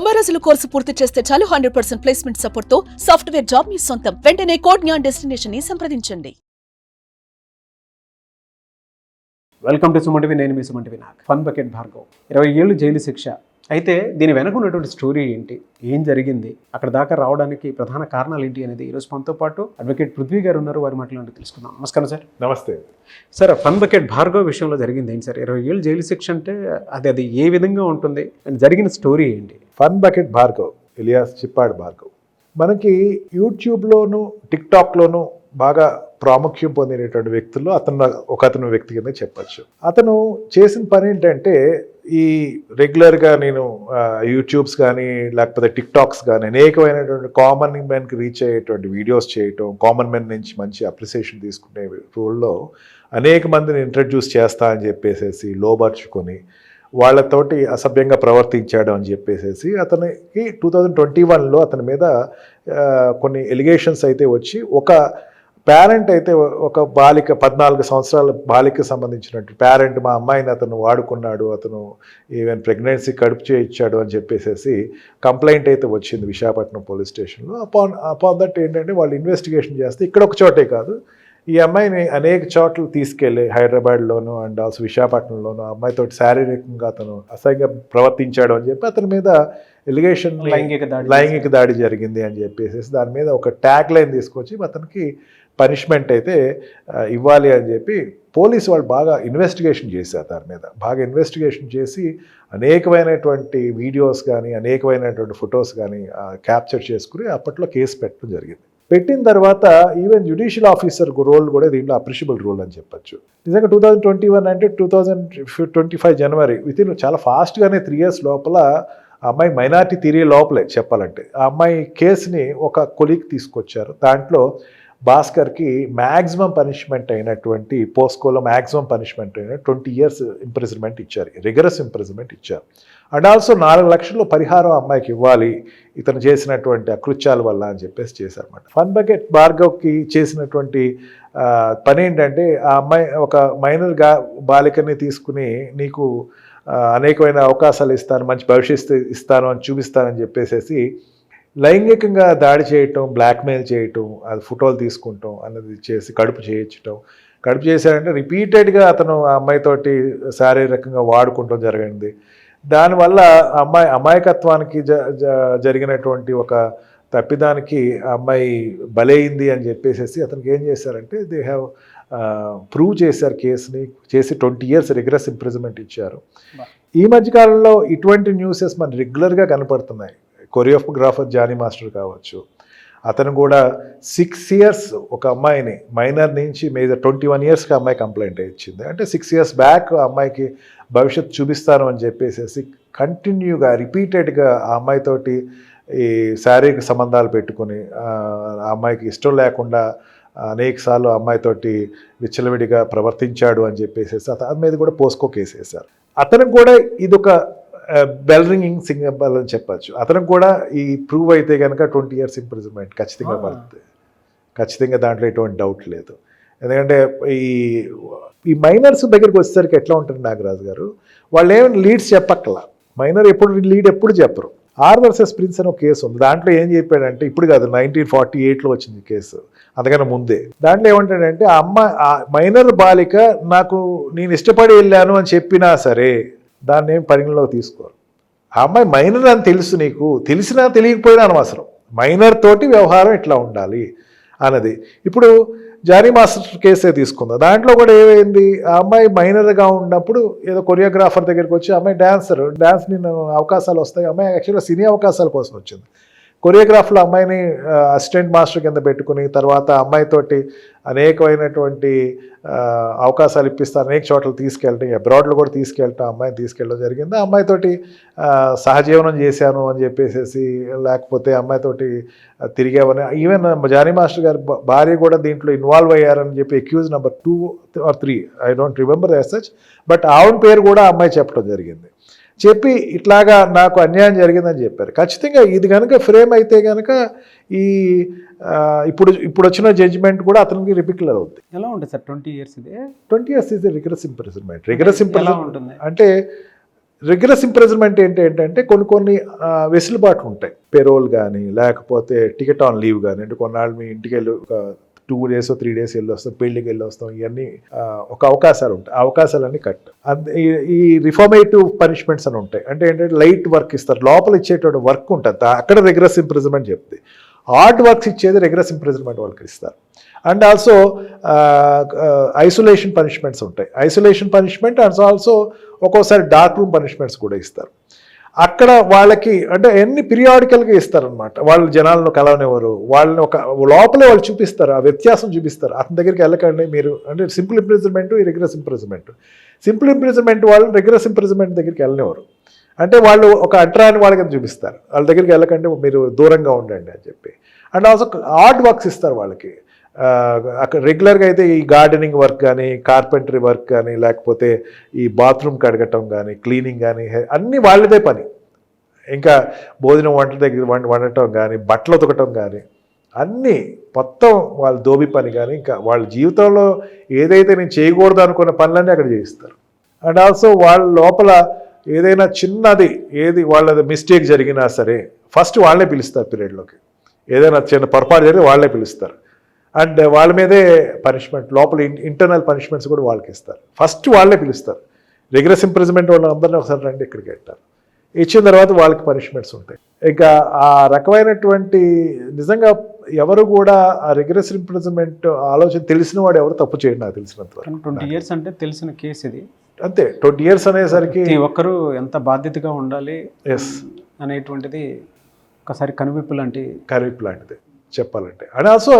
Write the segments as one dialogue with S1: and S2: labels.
S1: 90 రోజుల కోర్సు పూర్తి చేస్తే చాలు 100% ప్లేస్మెంట్ సపోర్ట్ తో సాఫ్ట్వేర్ జాబ్ మీ సొంతం. వెంటనే కోడ్ జ్ఞాన్ డెస్టినేషన్ ని సంప్రదించండి.
S2: Welcome to Suman TV. నేను మీ సుమన్ టీవీ. నాకు ఫన్ బకెట్ భార్గవ్ 20 ఏళ్ళు జైలు శిక్ష. అయితే దీని వెనక ఉన్నటువంటి స్టోరీ ఏంటి, ఏం జరిగింది, అక్కడ దాకా రావడానికి ప్రధాన కారణాలు ఏంటి అనేది ఈరోజు మనతో పాటు అడ్వకేట్ పృథ్వీ గారు ఉన్నారు. వారి మాటలు తెలుసుకుందాం. నమస్కారం సార్.
S3: నమస్తే
S2: సార్. ఫన్ బకెట్ భార్గవ్ విషయంలో జరిగింది ఏంటి సార్? 20 ఏళ్ళు జైలు శిక్ష అంటే అది ఏ విధంగా ఉంటుంది అండ్ జరిగిన స్టోరీ ఏంటి?
S3: ఫన్ బకెట్ భార్గవ్ ఇలియాస్ చిప్పాడు భార్గవ్ మనకి యూట్యూబ్లోను టిక్టాక్లోను బాగా ప్రాముఖ్యం పొందినటువంటి వ్యక్తుల్లో అతను వ్యక్తి కింద చెప్పచ్చు. అతను చేసిన పని ఏంటంటే, ఈ రెగ్యులర్గా నేను యూట్యూబ్స్ కానీ లేకపోతే టిక్టాక్స్ కానీ అనేకమైనటువంటి కామన్ మ్యాన్కి రీచ్ అయ్యేటువంటి వీడియోస్ చేయటం, కామన్ మ్యాన్ నుంచి మంచి అప్రిసియేషన్ తీసుకునే రోల్లో అనేక మందిని ఇంట్రడ్యూస్ చేస్తా అని చెప్పేసి లోబర్చుకొని వాళ్ళతోటి అసభ్యంగా ప్రవర్తించాడు అని చెప్పేసి అతనికి 2021లో అతని మీద కొన్ని ఎలిగేషన్స్ అయితే వచ్చి, ఒక పేరెంట్ అయితే ఒక బాలిక 14 సంవత్సరాల బాలికకు సంబంధించినట్టు పేరెంట్ మా అమ్మాయిని అతను వాడుకున్నాడు, అతను ఈవెన్ ప్రెగ్నెన్సీ కడుపు చేయించాడు అని చెప్పేసి కంప్లైంట్ అయితే వచ్చింది విశాఖపట్నం పోలీస్ స్టేషన్లో. అపాన్ దట్ ఏంటంటే వాళ్ళు ఇన్వెస్టిగేషన్ చేస్తే ఇక్కడ ఒక చోటే కాదు, ఈ అమ్మాయిని అనేక చోట్ల తీసుకెళ్ళి హైదరాబాద్లోను అండ్ ఆల్సో విశాఖపట్నంలోను అమ్మాయితో శారీరకంగా అతను అసహ్యంగా ప్రవర్తించాడు అని చెప్పి అతని మీద ఎలిగేషన్ లైంగిక దాడి జరిగింది అని చెప్పేసి దాని మీద ఒక ట్యాగ్ లైన్ తీసుకొచ్చి అతనికి పనిష్మెంట్ అయితే ఇవ్వాలి అని చెప్పి పోలీసు వాళ్ళు బాగా ఇన్వెస్టిగేషన్ చేశారు. దాని మీద బాగా ఇన్వెస్టిగేషన్ చేసి అనేకమైనటువంటి వీడియోస్ కానీ అనేకమైనటువంటి ఫొటోస్ కానీ క్యాప్చర్ చేసుకుని అప్పట్లో కేసు పెట్టడం జరిగింది. పెట్టిన తర్వాత ఈవెన్ జ్యుడిషియల్ ఆఫీసర్ రోల్ కూడా దీంట్లో అప్రిషియబుల్ రోల్ అని చెప్పచ్చు. నిజంగా 2021 అంటే 2025 జనవరి వితిన్ చాలా ఫాస్ట్గానే 3 years లోపల ఆ అమ్మాయి మైనారిటీ తిరిగే లోపలే చెప్పాలంటే ఆ అమ్మాయి కేసుని ఒక కొలీగ్ తీసుకొచ్చారు. దాంట్లో భాస్కర్కి మ్యాక్సిమం పనిష్మెంట్ అయినటువంటి పోస్కోలో మ్యాక్సిమం పనిష్మెంట్ అయిన 20 years ఇంప్రిజన్మెంట్ ఇచ్చారు, రిగరస్ ఇంప్రిజన్మెంట్ ఇచ్చారు. అండ్ ఆల్సో 4 లక్షలు పరిహారం అమ్మాయికి ఇవ్వాలి ఇతను చేసినటువంటి అకృత్యాల వల్ల అని చెప్పేసి చేశారన్నమాట. ఫన్ బకెట్ భార్గవ్కి చేసినటువంటి పని ఏంటంటే, ఆ అమ్మాయి ఒక మైనర్ బాలికని తీసుకుని నీకు అనేకమైన అవకాశాలు ఇస్తాను, మంచి భవిష్యత్తు ఇస్తాను అని చూపిస్తానని చెప్పేసి లైంగికంగా దాడి చేయటం, బ్లాక్మెయిల్ చేయటం, అది ఫోటోలు తీసుకుంటాం అన్నది చేసి కడుపు చేశాడంటే రిపీటెడ్గా అతను ఆ అమ్మాయితోటి శారీరకంగా వాడుకుంటాం జరిగింది. దానివల్ల అమాయకత్వానికి జరిగినటువంటి ఒక తప్పిదానికి ఆ అమ్మాయి బలైంది అని చెప్పేసి అతనికి ఏం చేశారంటే దే హ్యావ్ ప్రూవ్ చేశారు కేసుని, చేసి 20 years రిగ్రెస్ ఇంప్రిజన్మెంట్ ఇచ్చారు. ఈ మధ్యకాలంలో ఇటువంటి న్యూసెస్ మన రెగ్యులర్గా కనపడుతున్నాయి. కొరియోగ్రాఫర్ జానీ మాస్టర్ కావచ్చు, అతను కూడా 6 years ఒక అమ్మాయిని మైనర్ నుంచి 21 yearsకి అమ్మాయి కంప్లైంట్ ఇచ్చింది. అంటే 6 years బ్యాక్ ఆ అమ్మాయికి భవిష్యత్తు చూపిస్తాను అని చెప్పేసి కంటిన్యూగా రిపీటెడ్గా ఆ అమ్మాయితోటి ఈ శారీరక సంబంధాలు పెట్టుకుని ఆ అమ్మాయికి ఇష్టం లేకుండా అనేకసార్లు అమ్మాయితోటి విచ్చలవిడిగా ప్రవర్తించాడు అని చెప్పేసి అతని మీద కూడా పోస్కో కేసు వేశారు. అతనికి కూడా ఇదొక బెల్ రింగింగ్ సింగల్ అని చెప్పచ్చు. అతనికి కూడా ఈ ప్రూవ్ అయితే కనుక 20 years ఇంప్రిజన్మెంట్ ఖచ్చితంగా పడుతుంది. ఖచ్చితంగా దాంట్లో ఎటువంటి డౌట్ లేదు. ఎందుకంటే ఈ మైనర్స్ దగ్గరికి వచ్చేసరికి ఎట్లా ఉంటుంది నాగరాజు గారు, వాళ్ళు ఏమైనా లీడ్స్ చెప్పక్కలా. మైనర్ లీడ్ ఎప్పుడు చెప్పరు. ఆర్ వర్సెస్ ప్రిన్స్ అని ఒక కేసు ఉంది. దాంట్లో ఏం చెప్పాడంటే, ఇప్పుడు కాదు 1948లో వచ్చింది కేసు, అందుకని ముందే. దాంట్లో ఏమంటాడంటే, మైనర్ బాలిక నేను ఇష్టపడి వెళ్ళాను అని చెప్పినా సరే దాన్ని ఏం పరిగణలోకి తీసుకోరు. ఆ అమ్మాయి మైనర్ అని తెలుసు, నీకు తెలిసినా తెలియకపోయినా అనవసరం, మైనర్ తోటి వ్యవహారం ఇట్లా ఉండాలి అన్నది. ఇప్పుడు జానీ మాస్టర్ కేసే తీసుకుందాం. దాంట్లో కూడా ఏమైంది, ఆ అమ్మాయి మైనర్గా ఉన్నప్పుడు ఏదో కొరియోగ్రాఫర్ దగ్గరికి వచ్చి అమ్మాయి డాన్స్ నేను అవకాశాలు వస్తాయి, అమ్మాయి యాక్చువల్గా సినీ అవకాశాల కోసం వచ్చింది. కొరియోగ్రాఫ్లో అమ్మాయిని అసిస్టెంట్ మాస్టర్ కింద పెట్టుకుని తర్వాత అమ్మాయితోటి అనేకమైనటువంటి అవకాశాలు ఇప్పిస్తారు, అనేక చోట్ల తీసుకెళ్ళటం, అబ్రాడ్లో కూడా తీసుకెళ్ళటం, అమ్మాయిని తీసుకెళ్ళడం జరిగింది. ఆ అమ్మాయితోటి సహజీవనం చేశాను అని చెప్పేసి, లేకపోతే అమ్మాయితోటి తిరిగామని, ఈవెన్ జానీ మాస్టర్ గారి భార్య కూడా దీంట్లో ఇన్వాల్వ్ అయ్యారని చెప్పి accused number 2 or 3 I don't remember as such, but ఆవిడ పేరు కూడా అమ్మాయి చెప్పడం జరిగింది. చెప్పి ఇట్లాగా నాకు అన్యాయం జరిగిందని చెప్పారు. ఖచ్చితంగా ఇది కనుక ఫ్రేమ్ అయితే కనుక ఈ ఇప్పుడు వచ్చిన జడ్జిమెంట్ కూడా అతనికి రిపిక్యులర్ అవుతుంది.
S2: ఎలా ఉంటుంది సార్ 20 years?
S3: 20 years ఇది రిగ్రెస్ ఇంప్రిజన్మెంట్. రిగ్రెస్ ఇంప్రిజన్మెంట్ అంటే రిగ్రెస్ ఇంప్రిజన్మెంట్ ఏంటంటే కొన్ని వెసులుబాట్లు ఉంటాయి. పెరోల్ కానీ లేకపోతే టికెట్ ఆన్ లీవ్ కానీ, అంటే కొన్నాళ్ళు మీ ఇంటికి వెళ్ళి ఒక 2 days 3 days వెళ్ళి వస్తాం, పెళ్లికి వెళ్ళి వస్తాం, ఇవన్నీ ఒక అవకాశాలు ఉంటాయి. ఆ అవకాశాలన్నీ కట్. ఈ రిఫార్మేటివ్ పనిష్మెంట్స్ అని ఉంటాయి. అంటే ఏంటంటే లైట్ వర్క్ ఇస్తారు, లోపల ఇచ్చేటువంటి వర్క్ ఉంటుంది, అక్కడ రిగ్రెస్ ఇంప్రిజన్మెంట్ చెప్తే. హార్డ్ వర్క్స్ ఇచ్చేది రిగ్రెస్ ఇంప్రిజన్మెంట్ వాళ్ళకి ఇస్తారు. అండ్ ఆల్సో ఐసోలేషన్ పనిష్మెంట్స్ ఉంటాయి. ఐసోలేషన్ పనిష్మెంట్ అండ్ ఆల్సో ఒక్కోసారి డార్క్ రూమ్ పనిష్మెంట్స్ కూడా ఇస్తారు. అక్కడ వాళ్ళకి అంటే ఎన్ని పీరియాడికల్గా ఇస్తారనమాట. వాళ్ళు జనాలను కలవనివ్వరు, వాళ్ళని ఒక లోపలే వాళ్ళు చూపిస్తారు, ఆ వ్యత్యాసం చూపిస్తారు. అతని దగ్గరికి వెళ్ళకండి మీరు, అంటే సింపుల్ ఇంప్రిజన్మెంట్, ఈ రిగ్రెస్ ఇంప్రిజన్మెంట్. సింపుల్ ఇంప్రిజన్మెంట్ వాళ్ళు రిగ్రెస్ ఇంప్రిజన్మెంట్ దగ్గరికి వెళ్ళనివ్వరు. అంటే వాళ్ళు ఒక అంటరాని వాళ్ళకి చూపిస్తారు, వాళ్ళ దగ్గరికి వెళ్ళకండి, మీరు దూరంగా ఉండండి అని చెప్పి. అండ్ ఆల్సో హార్డ్ వర్క్స్ ఇస్తారు వాళ్ళకి. అక్కడ రెగ్యులర్గా అయితే ఈ గార్డెనింగ్ వర్క్ కానీ, కార్పెంటరీ వర్క్ కానీ, లేకపోతే ఈ బాత్రూమ్ కడగటం కానీ, క్లీనింగ్ కానీ, అన్నీ వాళ్ళదే పని. ఇంకా భోజనం వంట దగ్గర వండటం కానీ, బట్టలు ఉతకటం కానీ, అన్నీ మొత్తం వాళ్ళ దోబి పని కానీ, ఇంకా వాళ్ళ జీవితంలో ఏదైతే నేను చేయకూడదు అనుకున్న పనులన్నీ అక్కడ చేయిస్తారు. అండ్ ఆల్సో వాళ్ళ లోపల ఏదైనా చిన్నది వాళ్ళది మిస్టేక్ జరిగినా సరే ఫస్ట్ వాళ్ళే పిలుస్తారు పీరియడ్లోకి. ఏదైనా చిన్న పొరపాటు జరిగితే వాళ్ళే పిలుస్తారు. అండ్ వాళ్ళ మీదే పనిష్మెంట్, లోపల ఇంటర్నల్ పనిష్మెంట్స్ కూడా వాళ్ళకి ఇస్తారు. ఫస్ట్ వాళ్ళే పిలుస్తారు. రిగ్రెస్ ఇంప్రిజన్మెంట్ వాళ్ళు అందరినీ ఒకసారి రండి ఇక్కడికి పెట్టారు, ఇచ్చిన తర్వాత వాళ్ళకి పనిష్మెంట్స్ ఉంటాయి. ఇక ఆ రకమైనటువంటి నిజంగా ఎవరు కూడా ఆ రిగ్రెస్ ఇంప్రిజన్మెంట్ ఆలోచన తెలిసిన వాడు ఎవరు తప్పు చేయండి నాకు తెలిసినంత వరకు.
S2: 20 years అంటే తెలిసిన కేసు ఇది.
S3: అంతే, 20 years అనేసరికి
S2: ఒక్కరు ఎంత బాధ్యతగా ఉండాలి
S3: ఎస్
S2: అనేటువంటిది ఒకసారి కనువిప్పు లాంటిది
S3: చెప్పాలంటే. అండ్ ఆల్సో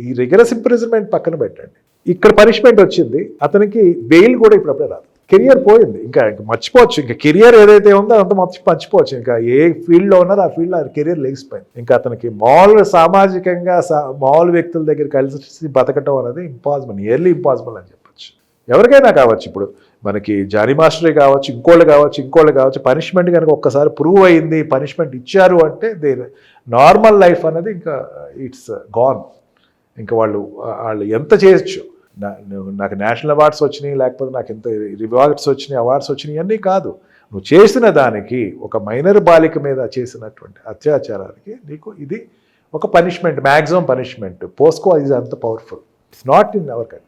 S3: ఈ రిగరస్ ఇంప్రిజన్మెంట్ పక్కన పెట్టండి, ఇక్కడ పనిష్మెంట్ వచ్చింది, అతనికి బెయిల్ కూడా ఇప్పుడప్పుడే రాదు. కెరియర్ పోయింది, ఇంకా మర్చిపోవచ్చు. ఇంకా కెరియర్ ఏదైతే ఉందో అంత మర్చిపోవచ్చు. ఇంకా ఏ ఫీల్డ్లో ఉన్నారో ఆ ఫీల్డ్లో ఆయన కెరియర్ లేచిపోయింది. ఇంకా అతనికి మామూలు సామాజికంగా మామూలు వ్యక్తుల దగ్గర కలిసి బతకటం అనేది ఇంపాసిబుల్, నియర్లీ ఇంపాసిబుల్ అని చెప్పొచ్చు. ఎవరికైనా కావచ్చు, ఇప్పుడు మనకి జానీ మాస్టరే కావచ్చు, ఇంకోళ్ళు కావచ్చు. పనిష్మెంట్ కనుక ఒక్కసారి ప్రూవ్ అయింది, పనిష్మెంట్ ఇచ్చారు అంటే నార్మల్ లైఫ్ అనేది ఇంకా ఇట్స్ గాన్. ఇంకా వాళ్ళు ఎంత చేయొచ్చు. నాకు నేషనల్ అవార్డ్స్ వచ్చినాయి, లేకపోతే నాకు ఎంత రివార్డ్స్ వచ్చినాయి, అవార్డ్స్ వచ్చినాయి, ఇవన్నీ కాదు. నువ్వు చేసిన దానికి, ఒక మైనర్ బాలిక మీద చేసినటువంటి అత్యాచారానికి నీకు ఇది ఒక punishment, maximum punishment. POCSO is అంత powerful. It's not in our country.